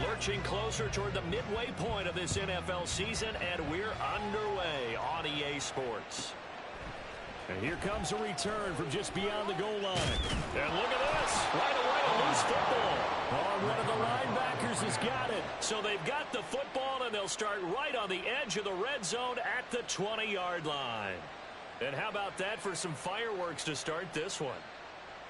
Lurching closer toward the midway point of this NFL season, and we're underway on EA Sports. And here comes a return from just beyond the goal line. And look at this. Right away, a loose football. Oh, one of the linebackers has got it. So they've got the football, and they'll start right on the edge of the red zone at the 20-yard line. And how about that for some fireworks to start this one?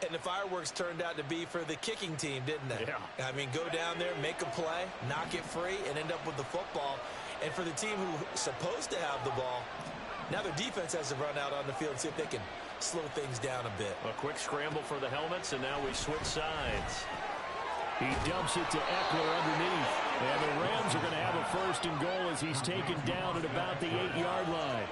And the fireworks turned out to be for the kicking team, didn't they? Yeah. I mean, go down there, make a play, knock it free, and end up with the football. And for the team who's supposed to have the ball, now their defense has to run out on the field and see if they can slow things down a bit. A quick scramble for the helmets, and now we switch sides. He dumps it to Eckler underneath. And the Rams are going to have a first and goal as he's taken down at about the 8-yard line.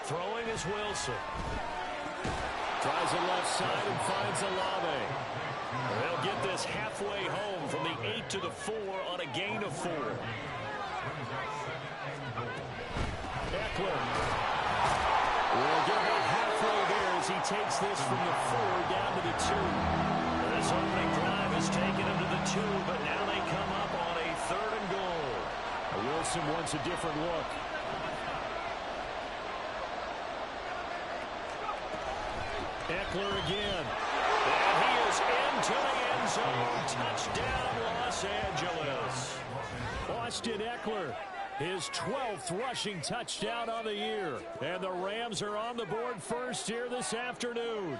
Throwing is Wilson. Tries the left side and finds Olave. They'll get this halfway home from the 8 to the 4 on a gain of 4. Eckler will get about halfway there as he takes this from the 4 down to the 2. This opening drive has taken him to the 2, but now they come up on a 3rd and goal. Wilson wants a different look. Eckler again. And he is into the end zone. Touchdown, Los Angeles. Austin Eckler, his 12th rushing touchdown on the year. And the Rams are on the board first here this afternoon.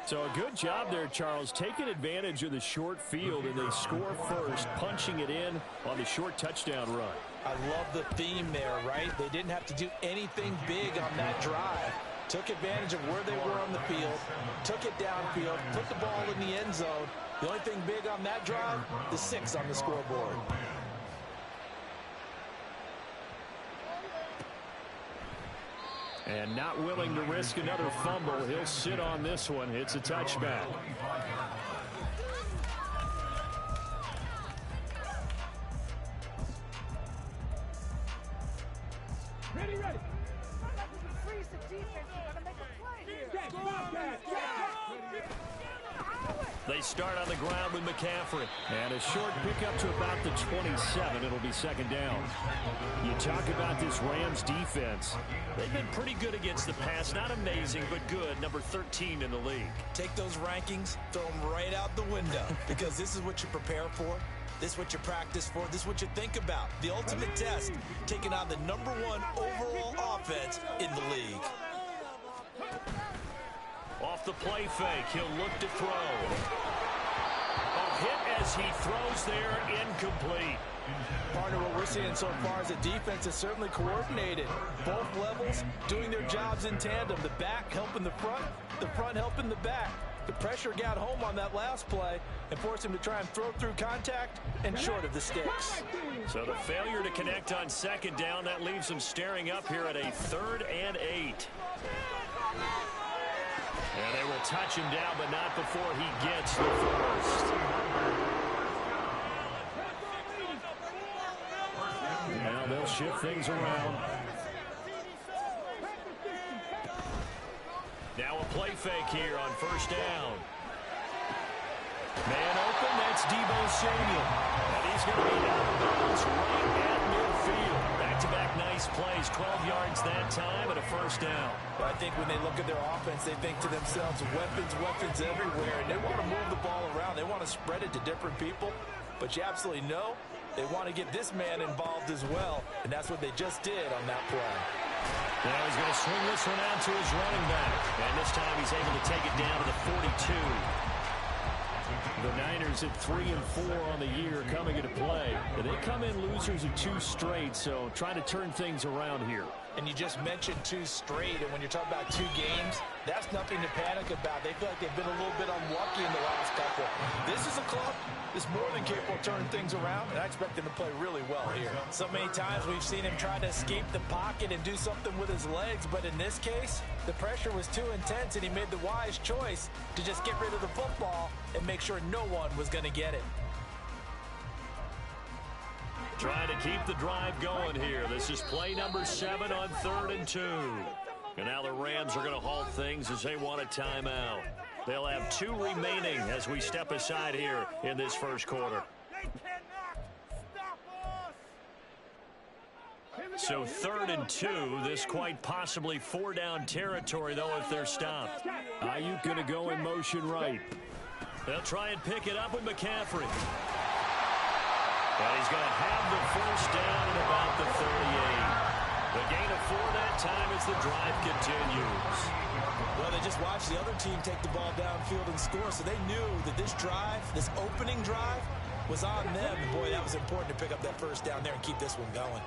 So a good job there, Charles, taking advantage of the short field, and they score first, punching it in on the short touchdown run. I love the theme there, right? They didn't have to do anything big on that drive. Took advantage of where they were on the field, took it downfield, put the ball in the end zone. The only thing big on that drive, the 6 on the scoreboard. And not willing to risk another fumble. He'll sit on this one. It's a touchback. Ready. Freeze the defense. We're going to make a play here. They start on the ground with McCaffrey. And a short pickup to about the 27. It'll be second down. You talk about this Rams defense. They've been pretty good against the pass. Not amazing, but good. Number 13 in the league. Take those rankings, throw them right out the window, because this is what you prepare for. This is what you practice for. This is what you think about. The ultimate test, taking on the #1 overall offense in the league. Off the play fake, he'll look to throw. A hit as he throws there, incomplete. Partner, what we're seeing so far is the defense is certainly coordinated. Both levels doing their jobs in tandem. The back helping the front helping the back. The pressure got home on that last play and forced him to try and throw through contact and short of the sticks. So the failure to connect on second down, that leaves him staring up here at a 3rd and 8. And they will touch him down, but not before he gets the first. Now they'll shift things around. Now a play fake here on 1st down. Man open, that's Deebo Samuel. And he's going to be out of bounds right at midfield. Back-to-back nice plays, 12 yards that time and a 1st down. But I think when they look at their offense, they think to themselves, weapons everywhere. And they want to move the ball around. They want to spread it to different people. But you absolutely know they want to get this man involved as well. And that's what they just did on that play. Now he's going to swing this one out to his running back. And this time he's able to take it down to the 42. The Niners at 3 and 4 on the year coming into play. They come in losers of 2 straight, so trying to turn things around here. And you just mentioned 2 straight, and when you're talking about 2 games, that's nothing to panic about. They feel like they've been a little bit unlucky in the last couple. This is a club that's more than capable of turning things around, and I expect them to play really well here. So many times we've seen him try to escape the pocket and do something with his legs, but in this case, the pressure was too intense, and he made the wise choice to just get rid of the football and make sure no one was going to get it. Trying to keep the drive going here. This is play number 7 on 3rd and 2. And now the Rams are going to halt things as they want a timeout. They'll have 2 remaining as we step aside here in this first quarter. So 3rd and 2, this quite possibly 4-down territory, though, if they're stopped. Ayuk going to go in motion right. They'll try and pick it up with McCaffrey. And he's going to have the first down at about the 38. The gain of 4 that time as the drive continues. Well, they just watched the other team take the ball downfield and score, so they knew that this drive, this opening drive, was on them. And boy, that was important to pick up that first down there and keep this one going.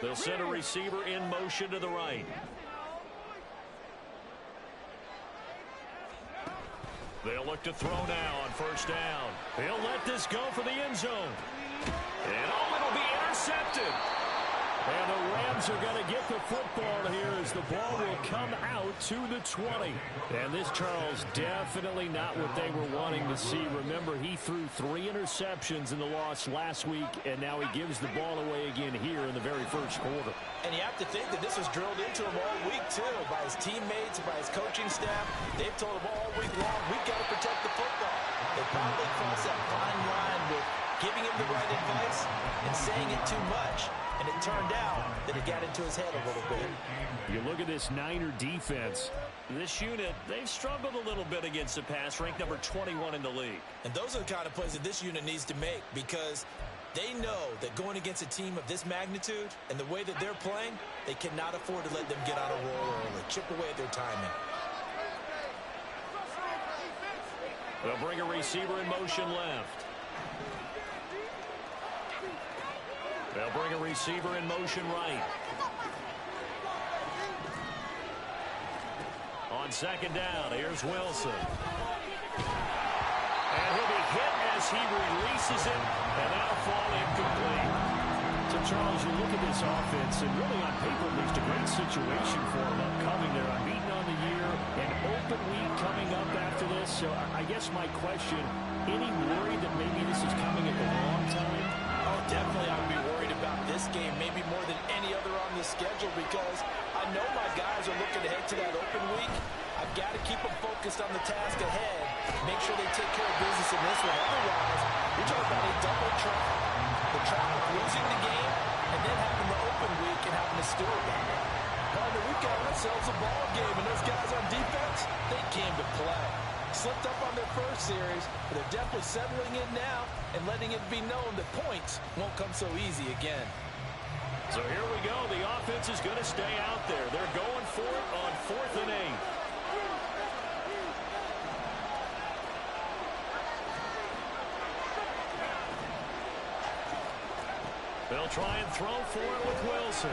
They'll send a receiver in motion to the right. They'll look to throw now on first down. He'll let this go for the end zone. And it'll be intercepted. And the Rams are going to get the football here as the ball will come out to the 20. And this, Charles, definitely not what they were wanting to see. Remember, he threw 3 interceptions in the loss last week, and now he gives the ball away again here in the very first quarter. And you have to think that this was drilled into him all week, too, by his teammates, by his coaching staff. They've told him all week long, we've got to protect the football. They probably crossed that fine line with giving him the right advice and saying it too much. And it turned out that it got into his head a little bit. You look at this Niner defense. This unit, they've struggled a little bit against the pass, ranked number 21 in the league. And those are the kind of plays that this unit needs to make, because they know that going against a team of this magnitude and the way that they're playing, they cannot afford to let them get on a roll early, chip away at their timing. They'll bring a receiver in motion left. They'll bring a receiver in motion right. On second down, here's Wilson. And he'll be hit as he releases it, and that'll fall incomplete. So, Charles, you look at this offense, and really on paper, at least a great situation for them upcoming. They're unbeaten on the year, an open week coming up after this. So I guess my question, any worry that maybe this is coming at the wrong time? Oh, definitely I would be worried about this game, maybe more than any other on the schedule, because I know my guys are looking ahead to that open week. I've got to keep them focused on the task ahead, make sure they take care of business in this one. Otherwise, you're talking about a double trap. The trap of losing the game and then having the open week and having to steal about it. Partner, we've got ourselves a ball game, and those guys on defense, they came to play. Slipped up on their first series, but they're definitely settling in now and letting it be known that points won't come so easy again. So here we go. The offense is going to stay out there. They're going for it on 4th and 8. They'll try and throw for it with Wilson.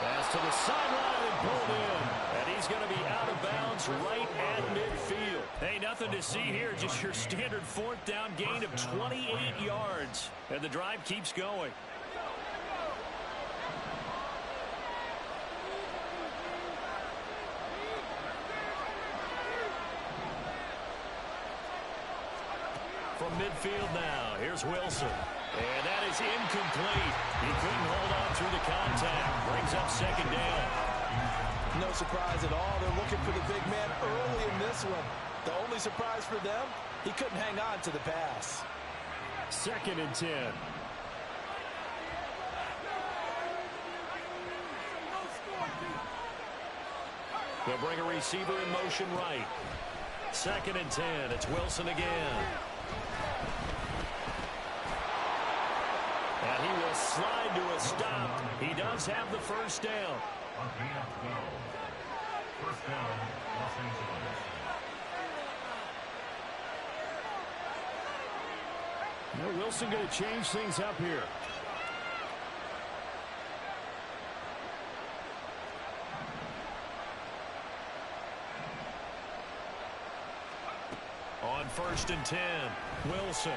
Pass to the sideline and pulled in. And he's going to be out of bounds right at midfield. Hey, nothing to see here. Just your standard 4th down gain of 28 yards. And the drive keeps going. From midfield now, here's Wilson. And that is incomplete. He couldn't hold on through the contact. Brings up second down. No surprise at all. They're looking for the big man early in this one. The only surprise for them, he couldn't hang on to the pass. 2nd and 10. They'll bring a receiver in motion right. 2nd and 10. It's Wilson again. And he will slide to a stop. He does have the first down. First down, Los Angeles. Now Wilson going to change things up here. On 1st and 10, Wilson.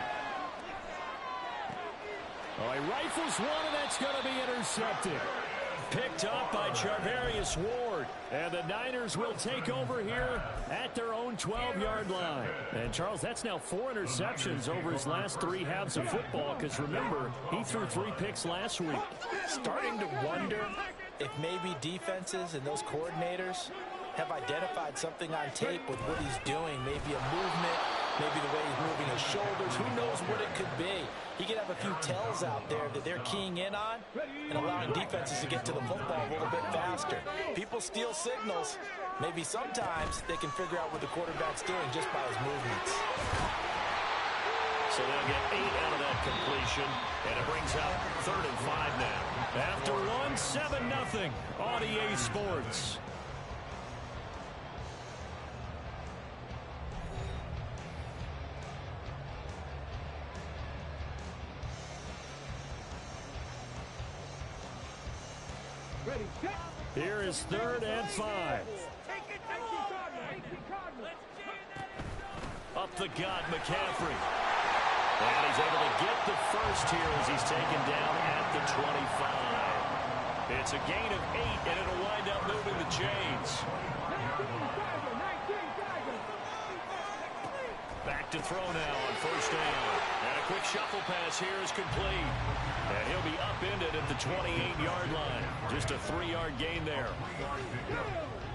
Oh, he rifles one, and that's going to be intercepted. picked up by Charvarius Ward. And the Niners will take over here at their own 12-yard line. And, Charles, that's now 4 interceptions over his last 3 halves of football because, remember, he threw 3 picks last week. Starting to wonder if maybe defenses and those coordinators have identified something on tape with what he's doing. Maybe a movement, maybe the way he's moving his shoulders. Who knows what it could be? He could have a few tells out there that they're keying in on and allowing defenses to get to the football a little bit faster. People steal signals. Maybe sometimes they can figure out what the quarterback's doing just by his movements. So they'll get 8 out of that completion, and it brings up 3rd and 5 now. After one, 7-0 on EA Sports. Here is 3rd and 5. Up the gut, McCaffrey. And he's able to get the first here as he's taken down at the 25. It's a gain of 8, and it'll wind up moving the chains. Back to throw now on 1st down. And a quick shuffle pass here is complete. And he'll be upended at the 28-yard line. Just a 3-yard gain there.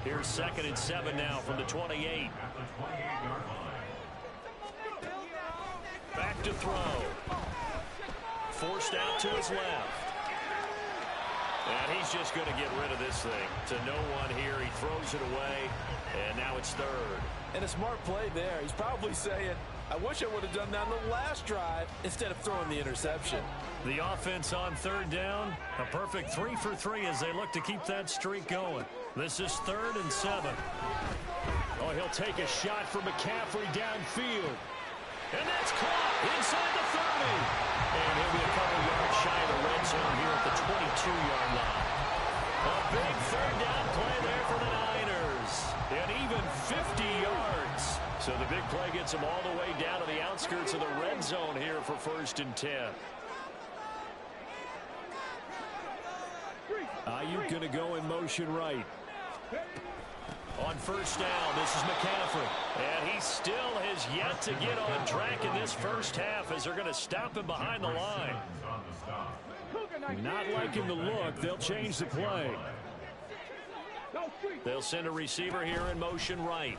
Here's 2nd and 7 now from the 28. Back to throw. Forced out to his left. And he's just going to get rid of this thing to no one here. He throws it away, and now it's 3rd. And a smart play there. He's probably saying, I wish I would have done that on the last drive instead of throwing the interception. The offense on 3rd down, a perfect 3 for 3 as they look to keep that streak going. This is 3rd and 7. Oh, he'll take a shot for McCaffrey downfield. And that's caught inside the 30. And he'll be a couple yards shy of the red zone here at the 22-yard line. A big 3rd down play there for the Niners. And even 50 yards. So the big play gets him all the way down to the outskirts of the red zone here for 1st and 10. Ayuk going to go in motion right. On 1st down, this is McCaffrey. And he still has yet to get on track in this 1st half as they're going to stop him behind the line. Not liking the look. They'll change the play. They'll send a receiver here in motion right.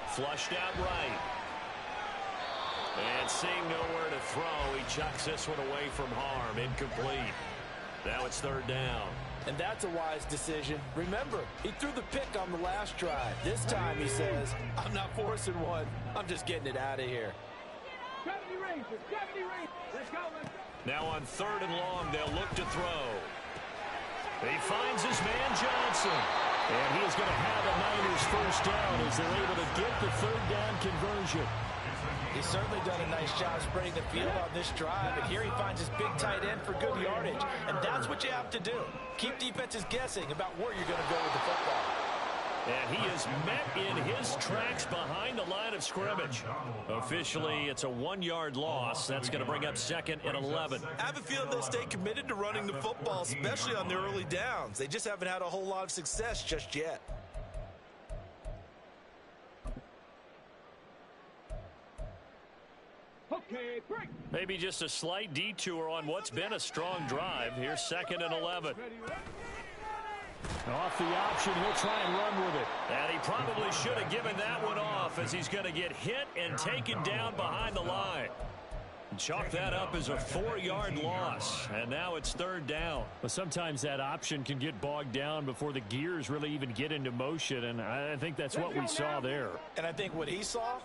Flushed out right. And seeing nowhere to throw, he chucks this one away from harm. Incomplete. Now it's 3rd down. And that's a wise decision. Remember, he threw the pick on the last drive. This time he says, I'm not forcing one. I'm just getting it out of here. Now on 3rd and long, they'll look to throw. He finds his man Johnson. And he is going to have a Niners 1st down as they're able to get the 3rd down conversion. He's certainly done a nice job spreading the field on this drive, and here he finds his big tight end for good yardage. And that's what you have to do. Keep defenses guessing about where you're going to go with the football. And he is met in his tracks behind the line of scrimmage. Officially, it's a 1-yard loss. That's going to bring up 2nd and 11. I have a feeling they'll stay committed to running the football, especially on their early downs. They just haven't had a whole lot of success just yet. Maybe just a slight detour on what's been a strong drive. Here's 2nd and 11. Off the option, he'll try and run with it. And he probably should have given that one off as he's going to get hit and taken down behind the line. Chalk that up as a 4-yard loss, and now it's 3rd down. But sometimes that option can get bogged down before the gears really even get into motion, and I think that's what we saw there. And I think what he saw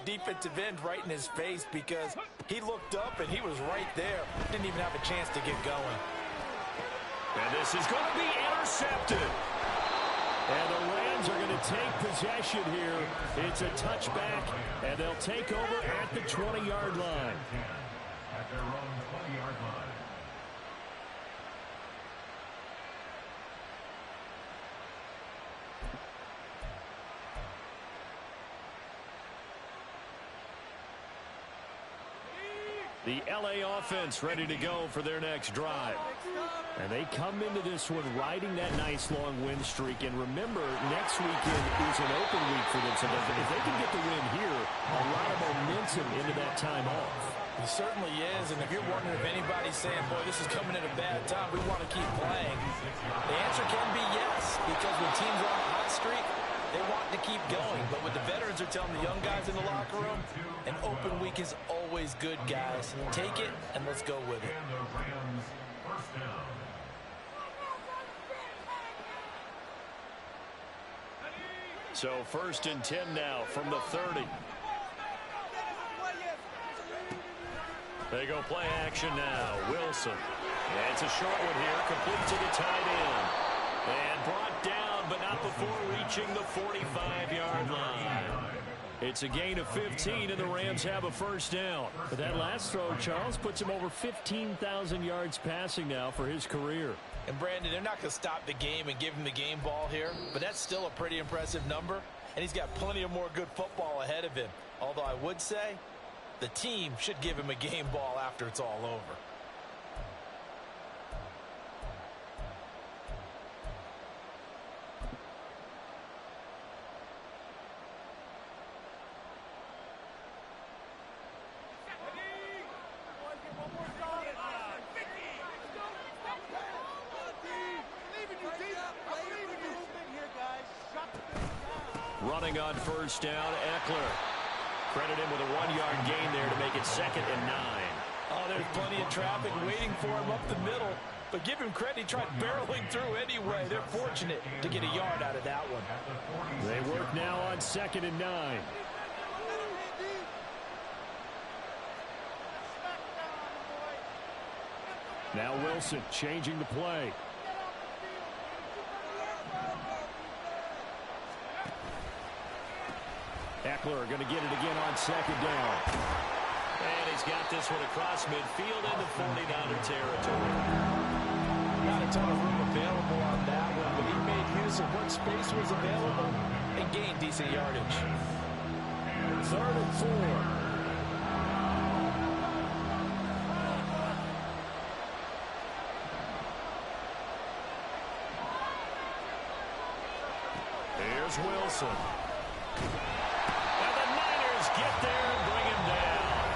defensive end right in his face because he looked up and he was right there. Didn't even have a chance to get going. And this is going to be intercepted. And the Rams are going to take possession here. It's a touchback, and they'll take over at the 20-yard line. At their own 20-yard line. The LA offense ready to go for their next drive. And they come into this one riding that nice long win streak. And remember, next weekend is an open week for them. So if they can get the win here, a lot of momentum into that time off. It certainly is, and if you're wondering if anybody's saying, boy, this is coming at a bad time, we want to keep playing, the answer can be yes, because when teams are on a hot streak, they want to keep going. But what the veterans are telling the young guys in the locker room, an open week is always good, guys. Take it, and let's go with it. So 1st and 10 now from the 30. They go play action now. Wilson. And it's a short one here. Complete to the tight end. And brought down, but not before reaching the 45-yard line. It's a gain of 15, and the Rams have a first down. But that last throw, Charles, puts him over 15,000 yards passing now for his career. And, Brandon, they're not going to stop the game and give him the game ball here, but that's still a pretty impressive number, and he's got plenty of more good football ahead of him. Although I would say the team should give him a game ball after it's all over. Running on first down, Eckler. Credit him with a 1-yard gain there to make it 2nd and 9. Oh, there's plenty of traffic waiting for him up the middle. But give him credit, he tried barreling through anyway. They're fortunate to get a yard out of that one. They work now on 2nd and 9. Now Wilson changing the play. Eckler going to get it again on 2nd down. And he's got this one across midfield into 49er territory. Not a ton of room available on that one, but he made use of what space was available and gained decent yardage. 3rd and 4. Here's Wilson. Get there and bring him down.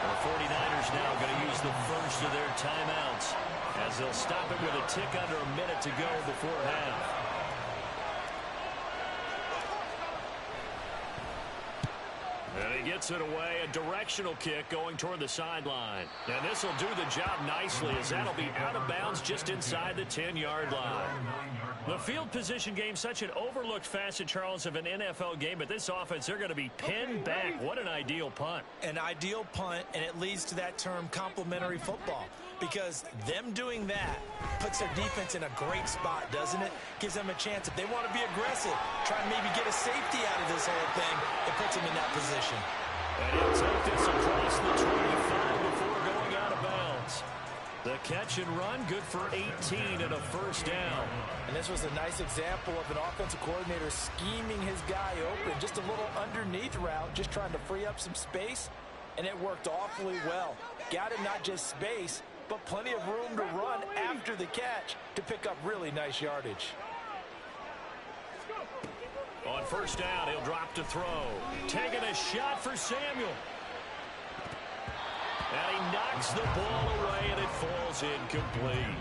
The 49ers now going to use the first of their timeouts as they'll stop it with a tick under a minute to go before half. And he gets it away. A directional kick going toward the sideline. And this will do the job nicely as that'll be out of bounds just inside the 10-yard line. The field position game, such an overlooked facet, Charles, of an NFL game. But this offense, they're going to be pinned back. What an ideal punt. An ideal punt, and it leads to that term complementary football. Because them doing that puts their defense in a great spot, doesn't it? Gives them a chance. If they want to be aggressive, try and maybe get a safety out of this whole thing, it puts them in that position. And he'll take this across the 25 before going out of bounds. The catch and run, good for 18 and a first down. And this was a nice example of an offensive coordinator scheming his guy open. Just a little underneath route, just trying to free up some space, and it worked awfully well. Got him not just space, but plenty of room to run after the catch to pick up really nice yardage. On first down, he'll drop to throw. Taking a shot for Samuel. And he knocks the ball away, and it falls incomplete.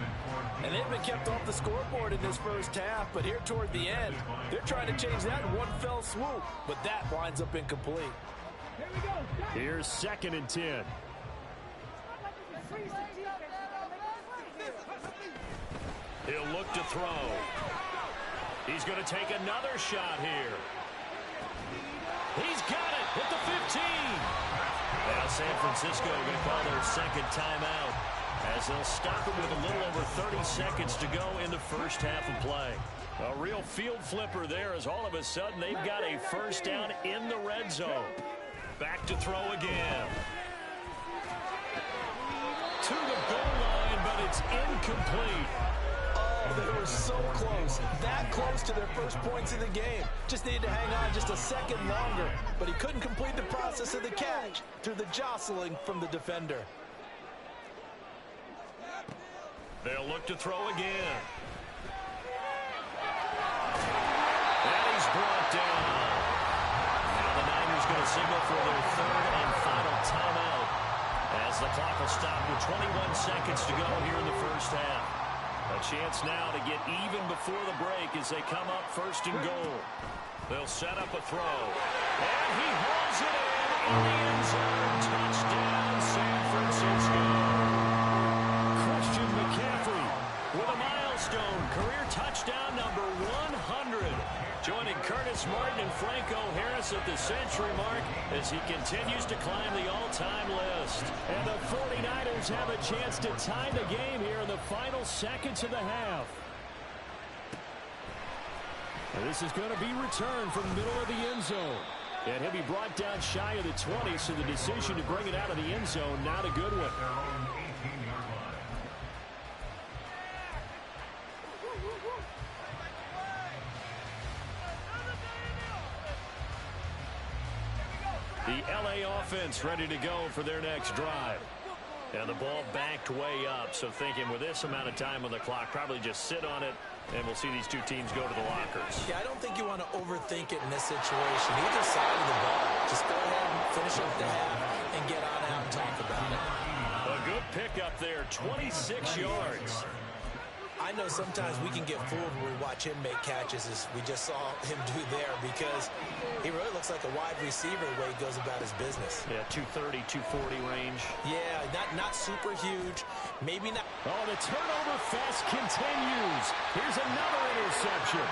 And they've been kept off the scoreboard in this first half, but here toward the end, they're trying to change that in one fell swoop, but that winds up incomplete. Here's 2nd and 10. He'll look to throw. He's going to take another shot here. He's got it at the 15. Now San Francisco going to call their 2nd timeout as they'll stop it with a little over 30 seconds to go in the first half of play. A real field flipper there as all of a sudden they've got a first down in the red zone. Back to throw again. To the goal line, but it's incomplete. Oh, Oh, they were so close. That close to their first points of the game. Just needed to hang on just a second longer. But he couldn't complete the process of the catch through the jostling from the defender. They'll look to throw again. And he's brought down. Now the Niners going to signal for their third and final timeout, as the clock will stop with 21 seconds to go here in the first half. A chance now to get even before the break as they come up first and goal. They'll set up a throw. And he hauls it in the end zone. Touchdown, San Francisco. Christian McCaffrey with a milestone career touchdown number 100. Joining Curtis Martin and Franco Harris at the century mark as he continues to climb the all-time list. And the 49ers have a chance to tie the game here in the final seconds of the half. And this is going to be returned from the middle of the end zone. And he'll be brought down shy of the 20, so the decision to bring it out of the end zone, not a good one. The LA offense ready to go for their next drive. And the ball backed way up, so thinking with this amount of time on the clock, probably just sit on it, and we'll see these two teams go to the lockers. Yeah, I don't think you want to overthink it in this situation. Either side of the ball, just go ahead and finish up the half and get on out and talk about it. A good pickup there, 26 yards. I know sometimes we can get fooled when we watch him make catches, as we just saw him do there, because he really looks like a wide receiver the way he goes about his business. Yeah, 230, 240 range. Yeah, not super huge. Maybe not. Oh, the turnover fest continues. Here's another interception.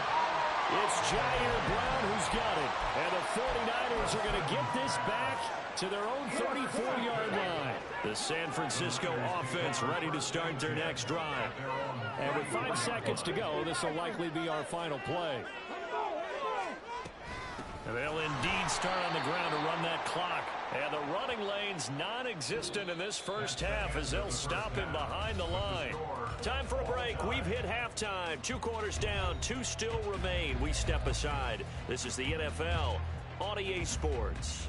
It's Jair Brown who's got it. And the 49ers are going to get this back to their own 34-yard line. The San Francisco offense ready to start their next drive. And with 5 seconds to go, this will likely be our final play. And they'll indeed start on the ground to run that clock. And the running lane's non-existent in this first half as they'll stop him behind the line. Time for a break. We've hit halftime. 2 quarters down, 2 still remain. We step aside. This is the NFL on EA Sports.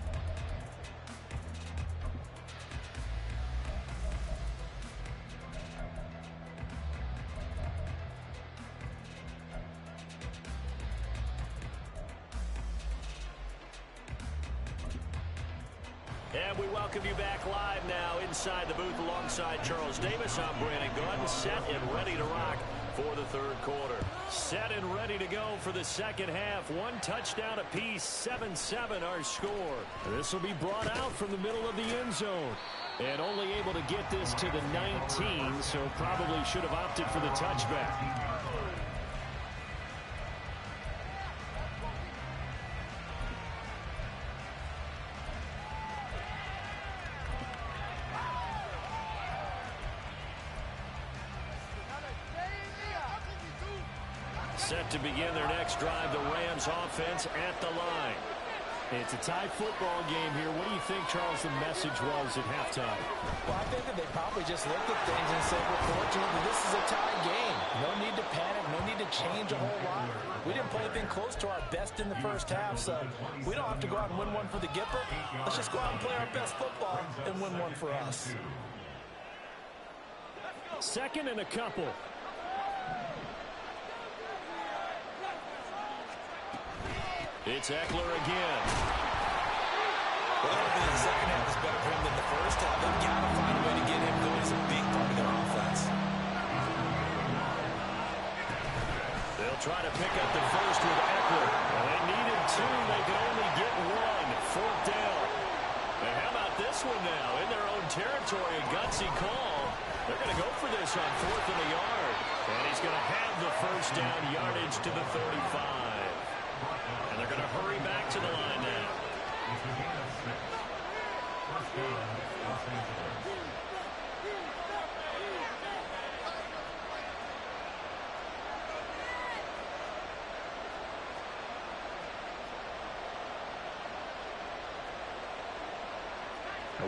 And we welcome you back live now inside the booth alongside Charles Davis. I'm Brandon Gordon, set and ready to rock for the third quarter. Set and ready to go for the second half. 1 touchdown apiece, 7-7 our score. This will be brought out from the middle of the end zone. And only able to get this to the 19, so probably should have opted for the touchback. Set to begin their next drive, the Rams offense at the line. It's a tie football game here. What do you think, Charles, the message was at halftime? Well, I think that they probably just looked at things and said, well, fortunately, this is a tie game. No need to panic. No need to change a whole lot. We didn't play anything close to our best in the first half, so we don't have to go out and win one for the Gipper. Let's just go out and play our best football and win one for us. Second and a couple. It's Eckler again. Well, I think the second half is better for him than the first half. They've got to find a way to get him going. He's a big part of their offense. They'll try to pick up the first with Eckler. Well, they needed 2. They could only get 1. 4th down. And how about this one now? In their own territory, a gutsy call. They're going to go for this on 4th and a yard. And he's going to have the first down yardage to the 35. And they're going to hurry back to the line now.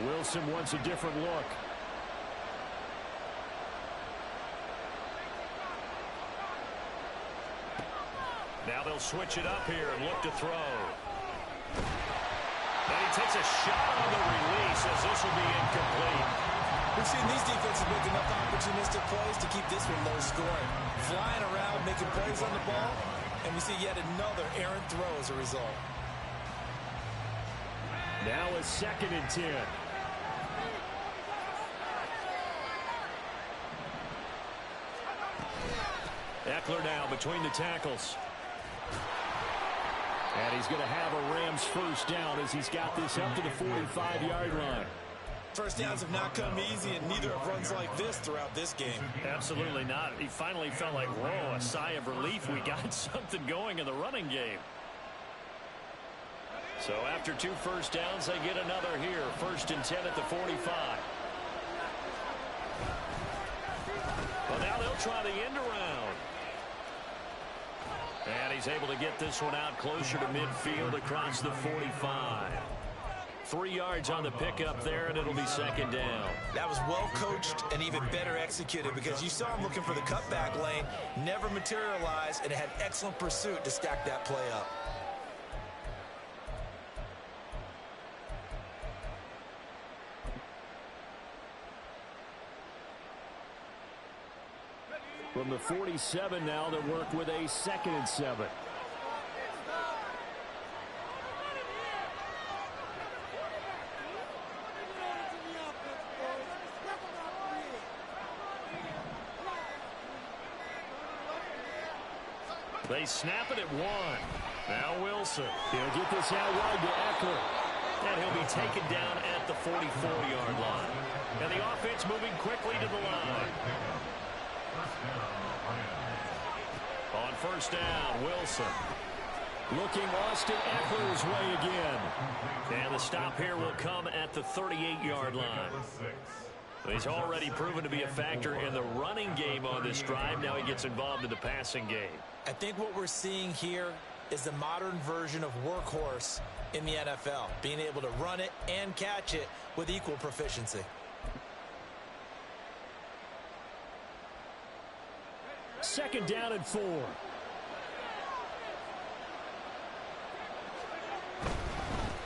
Wilson wants a different look. Now they'll switch it up here and look to throw. And he takes a shot on the release as this will be incomplete. We've seen these defenses make enough opportunistic plays to keep this one low scoring. Flying around, making plays on the ball, and we see yet another errant throw as a result. Now a 2nd and 10. Eckler now between the tackles. And he's going to have a Rams first down as he's got this up to the 45-yard line. First downs have not come easy, and neither have runs like this throughout this game. Absolutely not. He finally felt like, whoa, a sigh of relief. We got something going in the running game. So after 2 first downs, they get another here. 1st and 10 at the 45. Well, now they'll try the end around. And he's able to get this one out closer to midfield across the 45. 3 yards on the pickup there, and it'll be 2nd down. That was well coached and even better executed because you saw him looking for the cutback lane, never materialized, and had excellent pursuit to stack that play up. From the 47 now, they work with a 2nd and 7. They snap it at 1. Now Wilson. He'll get this out wide to Eckler. And he'll be taken down at the 44-yard line. And the offense moving quickly to the line. On 1st down, Wilson. Looking Austin Eckler's way again. And the stop here will come at the 38-yard line. He's already proven to be a factor in the running game on this drive. Now he gets involved in the passing game. I think what we're seeing here is the modern version of workhorse in the NFL, being able to run it and catch it with equal proficiency. Second down and 4.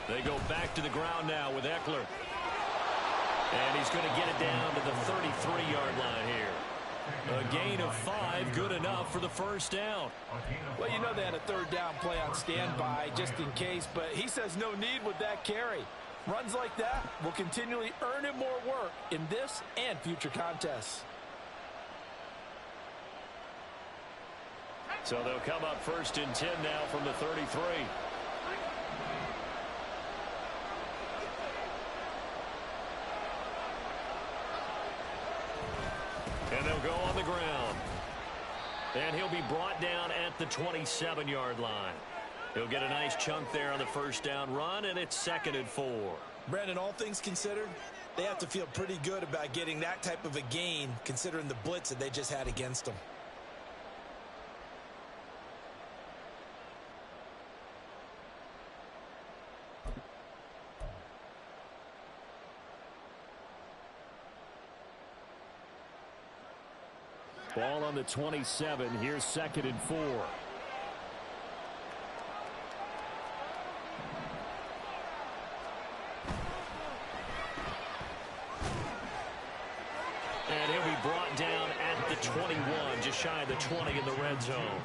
They go back to the ground now with Eckler. And he's going to get it down to the 33-yard line here. A gain of 5, good enough for the 1st down. Well, you know they had a 3rd down play on standby just in case, but he says no need with that carry. Runs like that will continually earn him more work in this and future contests. So they'll come up 1st and 10 now from the 33. And they'll go on the ground. And he'll be brought down at the 27-yard line. He'll get a nice chunk there on the 1st down run, and it's 2nd and 4. Brandon, all things considered, they have to feel pretty good about getting that type of a gain, considering the blitz that they just had against them. Ball on the 27. Here's 2nd and 4. And he'll be brought down at the 21, just shy of the 20 in the red zone.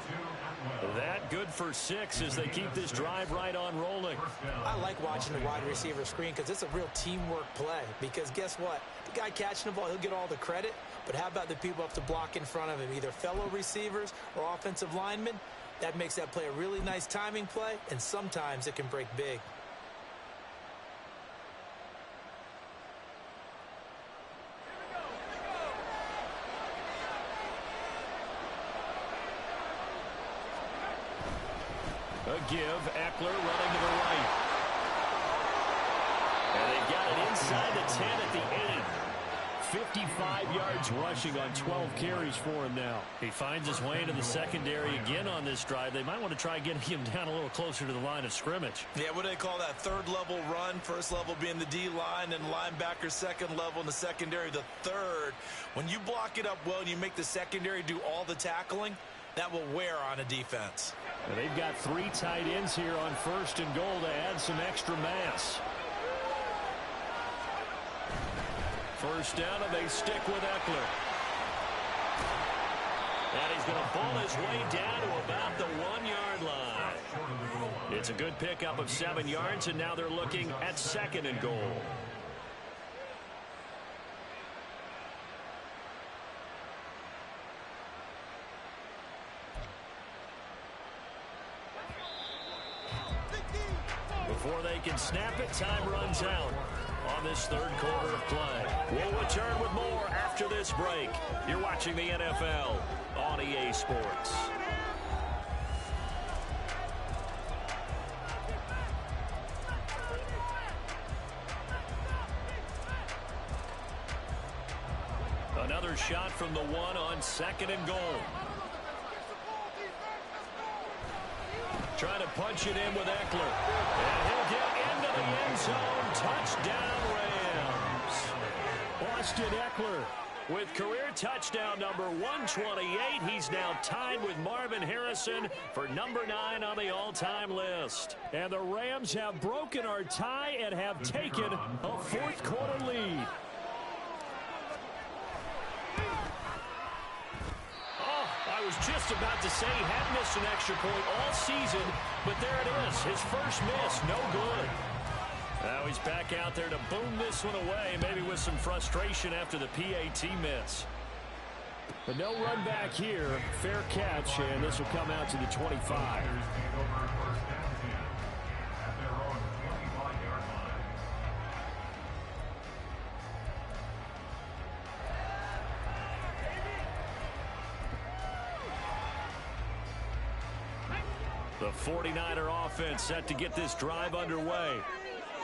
That good for 6 as they keep this drive right on rolling. I like watching the wide receiver screen because it's a real teamwork play. Because guess what? The guy catching the ball, he'll get all the credit. But how about the people up to block in front of him, either fellow receivers or offensive linemen? That makes that play a really nice timing play, and sometimes it can break big. A give, Eckler running to the right. And they've got it inside the 10 at the 8. 55 yards rushing on 12 carries for him now. He finds his way into the secondary again on this drive. They might want to try getting him down a little closer to the line of scrimmage. Yeah, what do they call that? 3rd level run. 1st level being the D-line, and linebacker 2nd level, and the secondary the 3rd. When you block it up well and you make the secondary do all the tackling, that will wear on a defense. And they've got 3 tight ends here on 1st and goal to add some extra mass. First down, and they stick with Eckler. And he's going to pull his way down to about the 1-yard line. It's a good pickup of 7 yards, and now they're looking at 2nd and goal. Before they can snap it, time runs out on this 3rd quarter of play. We'll return with more after this break. You're watching the NFL on EA Sports. Another shot from the 1 on 2nd and goal. Trying to punch it in with Eckler. And he'll get into the end zone. Touchdown, Rams. Austin Eckler with career touchdown number 128. He's now tied with Marvin Harrison for number 9 on the all-time list. And the Rams have broken our tie and have taken a 4th quarter lead. I was just about to say he had missed an extra point all season, but there it is. His first miss, no good. Now he's back out there to boom this one away, maybe with some frustration after the PAT miss. But no run back here. Fair catch, and this will come out to the 25. The 49er offense set to get this drive underway.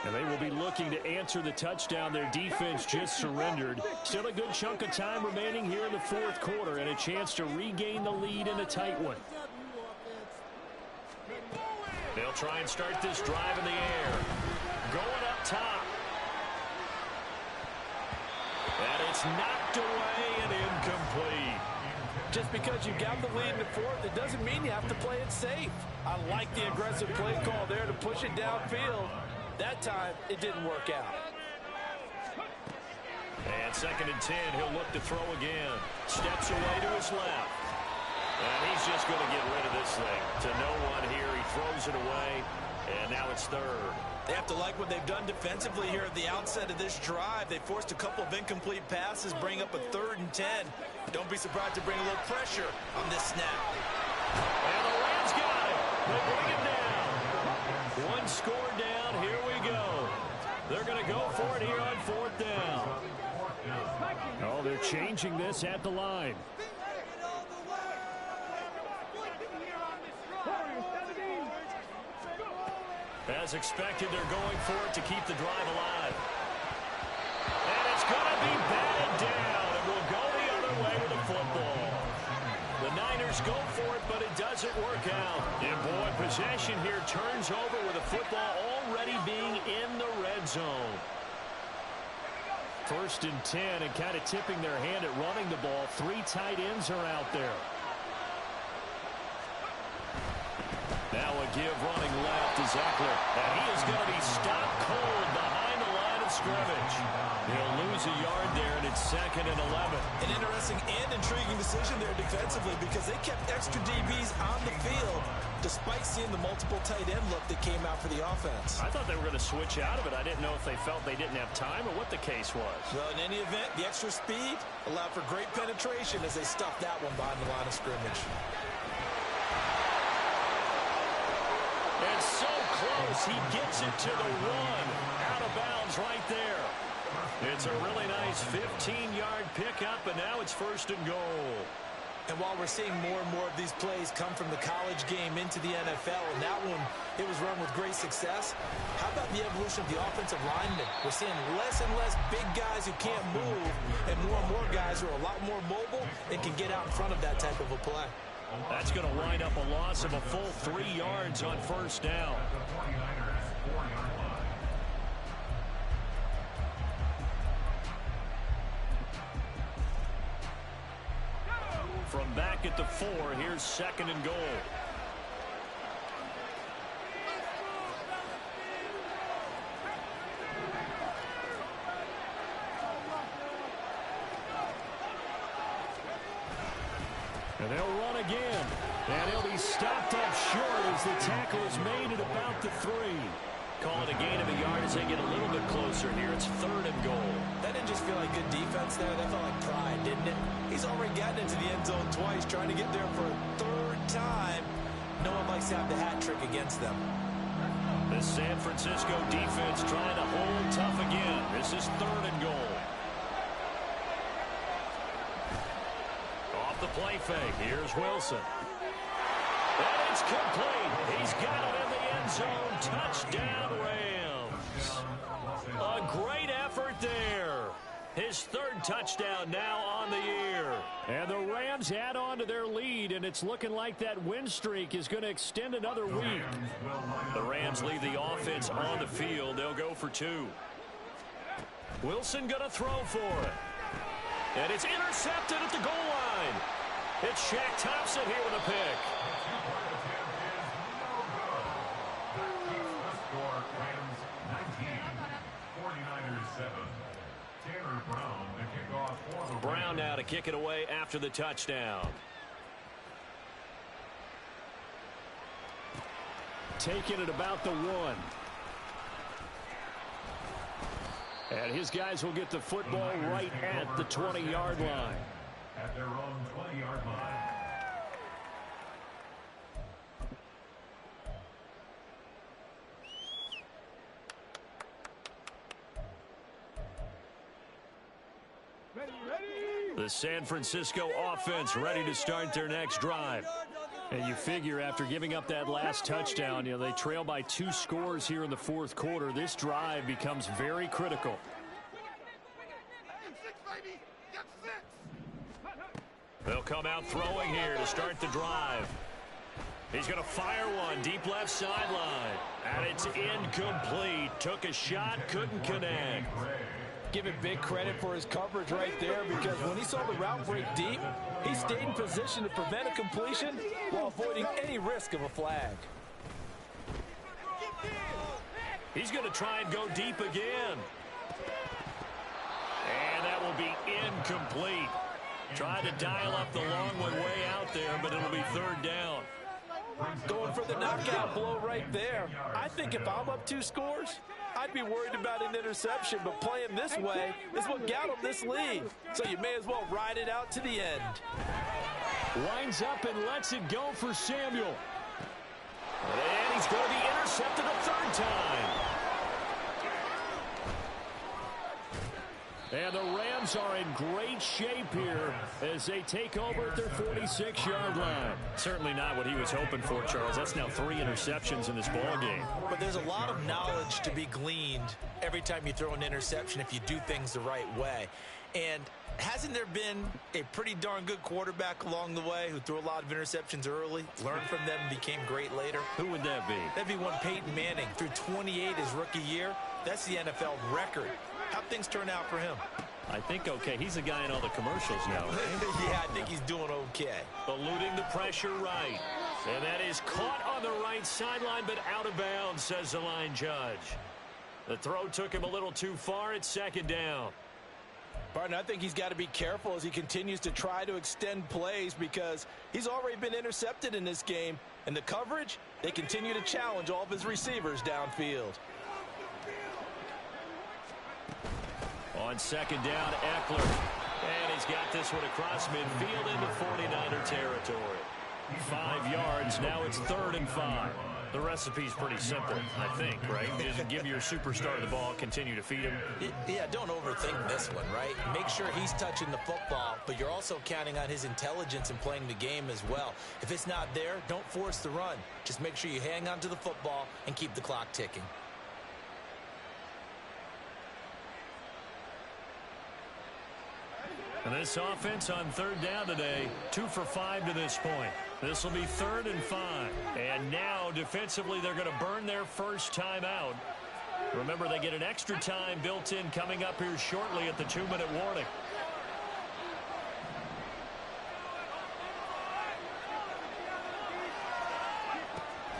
And they will be looking to answer the touchdown their defense just surrendered. Still a good chunk of time remaining here in the 4th quarter and a chance to regain the lead in a tight one. They'll try and start this drive in the air. Going up top. And it's knocked away and incomplete. Just because you got the lead in the 4th, it doesn't mean you have to play it safe. I like the aggressive play call there to push it downfield. That time, it didn't work out. And 2nd and 10, he'll look to throw again. Steps away to his left. And he's just going to get rid of this thing. To no one here, he throws it away. And now it's 3rd. They have to like what they've done defensively here at the outset of this drive. They forced a couple of incomplete passes, bring up a 3rd and 10. Don't be surprised to bring a little pressure on this snap. And the Rams got it. They bring it down. 1 score down. Here we go. They're going to go for it here on 4th down. Oh, they're changing this at the line. As expected, they're going for it to keep the drive alive. And it's going to be batted down, and we'll go the other way with the football. The Niners go for it, but it doesn't work out. And boy, possession here turns over with the football already being in the red zone. 1st and 10, and kind of tipping their hand at running the ball. 3 tight ends are out there. Now a give running left is Eckler. And he is going to be stopped cold behind the line of scrimmage. He'll lose a yard there, and it's 2nd and 11. An interesting and intriguing decision there defensively because they kept extra DBs on the field despite seeing the multiple tight end look that came out for the offense. I thought they were going to switch out of it. I didn't know if they felt they didn't have time or what the case was. Well, in any event, the extra speed allowed for great penetration as they stuffed that one behind the line of scrimmage. And so close, he gets it to the 1. Out of bounds right there. It's a really nice 15-yard pickup, and now it's 1st and goal. And while we're seeing more and more of these plays come from the college game into the NFL, and that one, it was run with great success, how about the evolution of the offensive linemen? We're seeing less and less big guys who can't move, and more guys who are a lot more mobile and can get out in front of that type of a play. That's going to wind up a loss of a full 3 yards on 1st down. From back at the 4, here's 2nd and goal. again. And he'll be stopped up short as the tackle is made at about the 3. Call it a gain of a yard as they get a little bit closer here. It's 3rd and goal. That didn't just feel like good defense there. That felt like pride, didn't it? He's already gotten into the end zone twice, trying to get there for a 3rd time. No one likes to have the hat trick against them. The San Francisco defense trying to hold tough again. This is 3rd and goal. Off the play fake. Here's Wilson. And it's complete. He's got it in the end zone. Touchdown, Rams. A great effort there. His 3rd touchdown now on the year. And the Rams add on to their lead, and it's looking like that win streak is going to extend another week. The Rams leave the offense on the field. They'll go for 2. Wilson going to throw for it. And it's intercepted at the goal line. It's Shaq Thompson here with a pick. Brown now to kick it away after the touchdown. Taking it about the 1. And his guys will get the football right at the 20-yard line. At their own 20-yard line. The San Francisco offense ready to start their next drive. And you figure after giving up that last touchdown, they trail by 2 scores here in the 4th quarter. This drive becomes very critical. They'll come out throwing here to start the drive. He's going to fire one deep left sideline. And it's incomplete. Took a shot, couldn't connect. Give him big credit for his coverage right there, because when he saw the route break deep, he stayed in position to prevent a completion while avoiding any risk of a flag. He's going to try and go deep again. And that will be incomplete. Tried to dial up the long one way out there, but it'll be 3rd down. Going for the knockout blow right there. I think if I'm up 2 scores, I'd be worried about an interception, but playing this way is what got him this lead. So you may as well ride it out to the end. Winds up and lets it go for Samuel. And he's going to be intercepted a 3rd time. And the Rams are in great shape here as they take over at their 46-yard line. Certainly not what he was hoping for, Charles. That's now 3 interceptions in this ball game. But there's a lot of knowledge to be gleaned every time you throw an interception if you do things the right way. And hasn't there been a pretty darn good quarterback along the way who threw a lot of interceptions early, learned from them, and became great later? Who would that be? That'd be one Peyton Manning. Threw 28 his rookie year. That's the NFL record. How'd things turn out for him? I think okay. He's the guy in all the commercials now, right? Yeah, I think he's doing okay. Eluding the pressure right. And that is caught on the right sideline, but out of bounds, says the line judge. The throw took him a little too far. It's 2nd down. Barton, I think he's got to be careful as he continues to try to extend plays, because he's already been intercepted in this game. And the coverage, they continue to challenge all of his receivers downfield. On 2nd down, Eckler. And he's got this one across midfield into 49er territory. 5 yards. Now it's 3rd and 5. The recipe's pretty simple, I think, right? Just give your superstar the ball, continue to feed him. Yeah, don't overthink this one, right? Make sure he's touching the football, but you're also counting on his intelligence in playing the game as well. If it's not there, don't force the run. Just make sure you hang on to the football and keep the clock ticking. And this offense on 3rd down today, 2 for 5 to this point. This will be 3rd and 5. And now, defensively, they're going to burn their first time out. Remember, they get an extra time built in coming up here shortly at the 2-minute warning.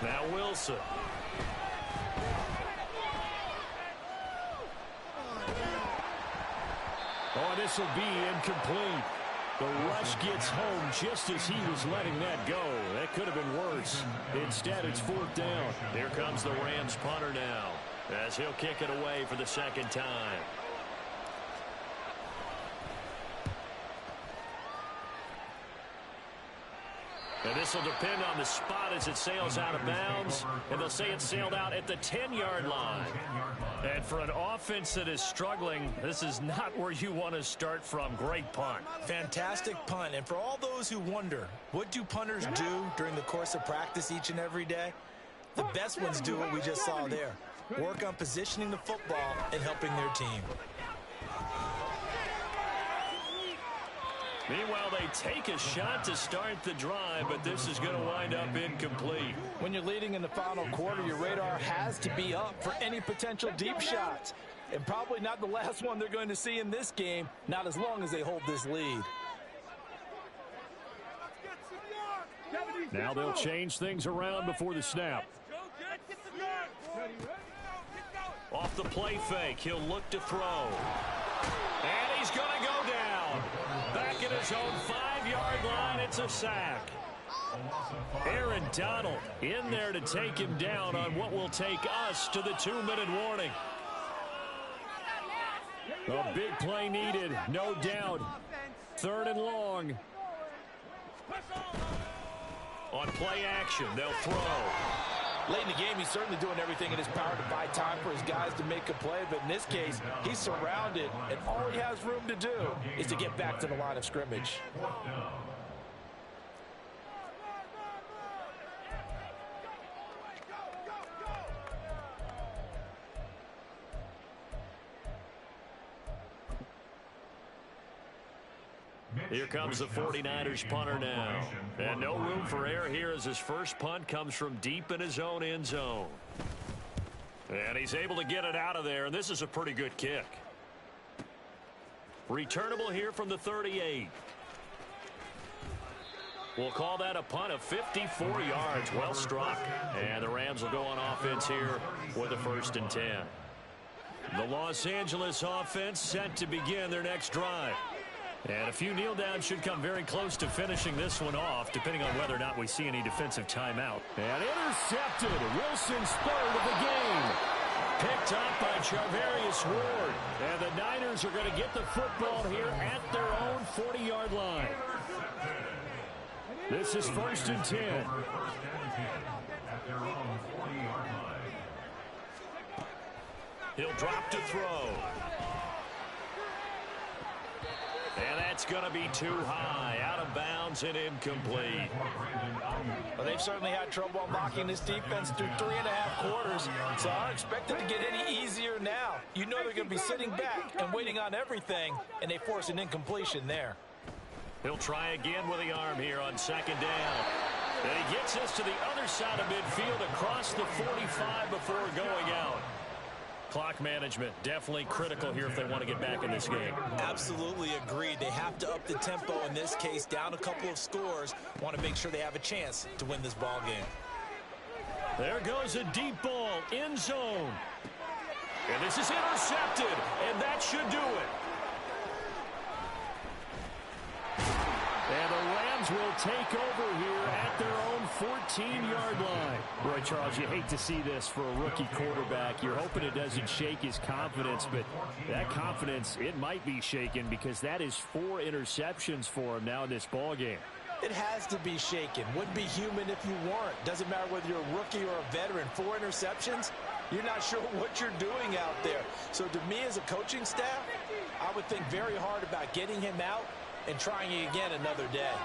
Now Wilson. Oh, this will be incomplete. The rush gets home just as he was letting that go. That could have been worse. Instead, it's 4th down. Here comes the Rams punter now, as he'll kick it away for the 2nd time. And this will depend on the spot as it sails out of bounds. And they'll say it sailed out at the 10-yard line. And for an offense that is struggling, this is not where you want to start from. Great punt. Fantastic punt. And for all those who wonder, what do punters do during the course of practice each and every day? The best ones do what we just saw there. Work on positioning the football and helping their team. Meanwhile, they take a shot to start the drive, but this is going to wind up incomplete. When you're leading in the final quarter, your radar has to be up for any potential deep shots. And probably not the last one they're going to see in this game, not as long as they hold this lead. Now they'll change things around before the snap. Off the play fake, he'll look to throw. And he's going to go down. Back at his own 5-yard line, it's a sack. Aaron Donald in there to take him down on what will take us to the 2-minute warning. A big play needed, no doubt. 3rd and long. On play action, they'll throw. Late in the game, he's certainly doing everything in his power to buy time for his guys to make a play. But in this case, he's surrounded, and all he has room to do is to get back to the line of scrimmage. Here comes the 49ers punter now. And no room for error here as his first punt comes from deep in his own end zone. And he's able to get it out of there, and this is a pretty good kick. Returnable here from the 38. We'll call that a punt of 54 yards. Well struck. And the Rams will go on offense here with a 1st and 10. The Los Angeles offense set to begin their next drive. And a few kneel downs should come very close to finishing this one off, depending on whether or not we see any defensive timeout. And intercepted. Wilson's 3rd of the game. Picked up by Charvarius Ward. And the Niners are going to get the football here at their own 40-yard line. This is 1st and 10. He'll drop to throw. And that's going to be too high, out of bounds and incomplete. Well, they've certainly had trouble unlocking this defense through 3.5 quarters, so I don't expect it to get any easier now. You know they're going to be sitting back and waiting on everything, and they force an incompletion there. He'll try again with the arm here on 2nd down. And he gets us to the other side of midfield across the 45 before going out. Clock management definitely critical here if they want to get back in this game. Absolutely agreed. They have to up the tempo in this case, down a couple of scores. Want to make sure they have a chance to win this ball game. There goes a deep ball, end zone. And this is intercepted, and that should do it. And the Rams will take over here at their own 14-yard line. Roy Charles, you hate to see this for a rookie quarterback. You're hoping it doesn't shake his confidence, but that confidence, it might be shaken because that is 4 interceptions for him now in this ball game. It has to be shaken. Wouldn't be human if you weren't. Doesn't matter whether you're a rookie or a veteran. 4 interceptions, you're not sure what you're doing out there. So to me as a coaching staff, I would think very hard about getting him out and trying it again another day.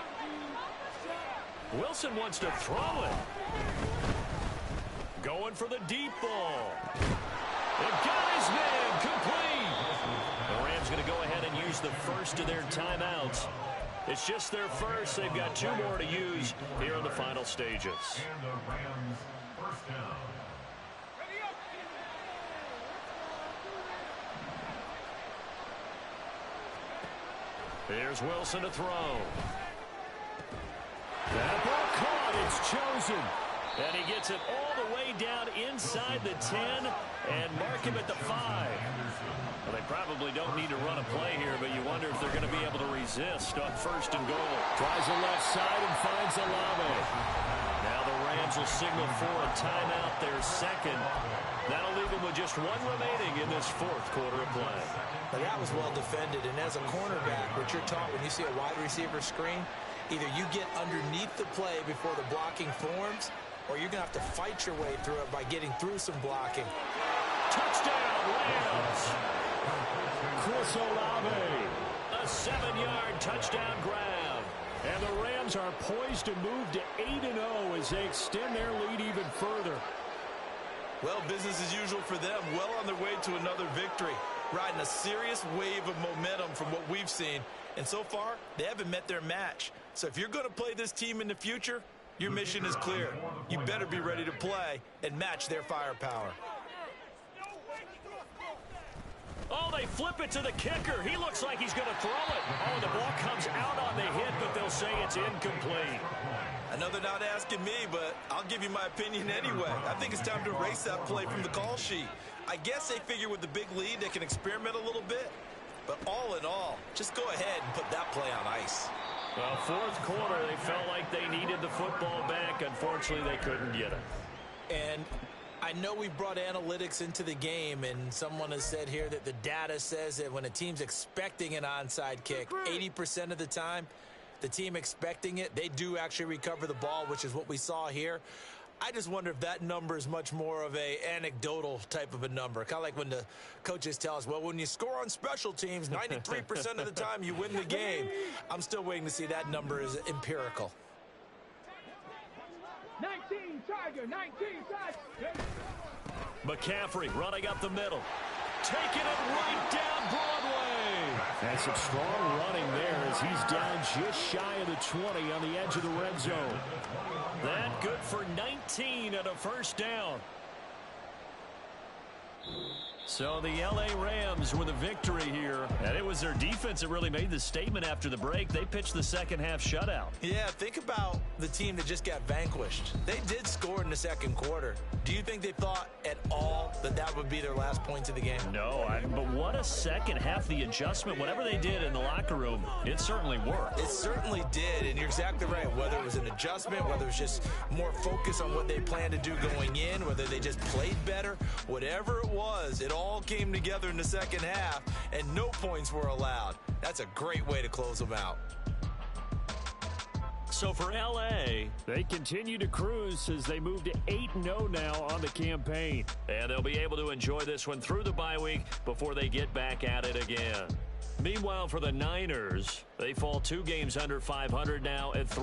Wilson wants to throw it. Going for the deep ball. It got his man complete. The Rams going to go ahead and use the first of their timeouts. It's just their first. They've got 2 more to use here in the final stages. And the Rams 1st down. Here's Wilson to throw. That ball caught. It's chosen. And he gets it all the way down inside the 10 and mark him at the 5. Well, they Probably don't need to run a play here, but you wonder if they're going to be able to resist on 1st and goal. Tries the left side and finds Olave. Now the Rams will signal for a timeout, their second. That'll leave them with just one remaining in this 4th quarter of play. But that was well defended, and as a cornerback, what you're taught when you see a wide receiver screen, either you get underneath the play before the blocking forms, or you're going to have to fight your way through it by getting through some blocking. Touchdown, Rams! Chris Olave. A 7-yard touchdown grab. And the Rams are poised to move to 8-0 as they extend their lead even further. Well, business as usual for them. Well on their way to another victory. Riding a serious wave of momentum from what we've seen. And so far, they haven't met their match. So if you're going to play this team in the future, your mission is clear. You better be ready to play and match their firepower. Oh, they flip it to the kicker. He looks like he's going to throw it. Oh, the ball comes out on the hit, but they'll say it's incomplete. I know they're not asking me, but I'll give you my opinion anyway. I think it's time to erase that play from the call sheet. I guess they figure with the big lead they can experiment a little bit. But all in all, just go ahead and put that play on ice. Well, 4th quarter, they felt like they needed the football back. Unfortunately, they couldn't get it. And I know we brought analytics into the game, and someone has said here that the data says that when a team's expecting an onside kick, 80% of the time, the team expecting it, they do actually recover the ball, which is what we saw here. I just wonder if that number is much more of a anecdotal type of a number. Kind of like when the coaches tell us, well, when you score on special teams, 93% of the time you win the game. I'm still waiting to see that number is empirical. 19 Tiger, 19 Tiger. McCaffrey running up the middle. Taking it right down Broadway. And some strong running there as he's down just shy of the 20 on the edge of the red zone. That good for 19 and a 1st down. So the L.A. Rams with a victory here. And it was their defense that really made the statement after the break. They pitched the second half shutout. Yeah, think about the team that just got vanquished. They did score in the 2nd quarter. Do you think they thought at all that that would be their last points of the game? No, but what a second half. The adjustment, whatever they did in the locker room, it certainly worked. It certainly did, and you're exactly right. Whether it was an adjustment, whether it was just more focus on what they planned to do going in, whether they just played better, whatever it was, it all came together in the 2nd half, and no points were allowed. That's a great way to close them out. So for L.A., they continue to cruise as they move to 8-0 now on the campaign. And they'll be able to enjoy this one through the bye week before they get back at it again. Meanwhile, for the Niners, they fall 2 games under 500 now at 3.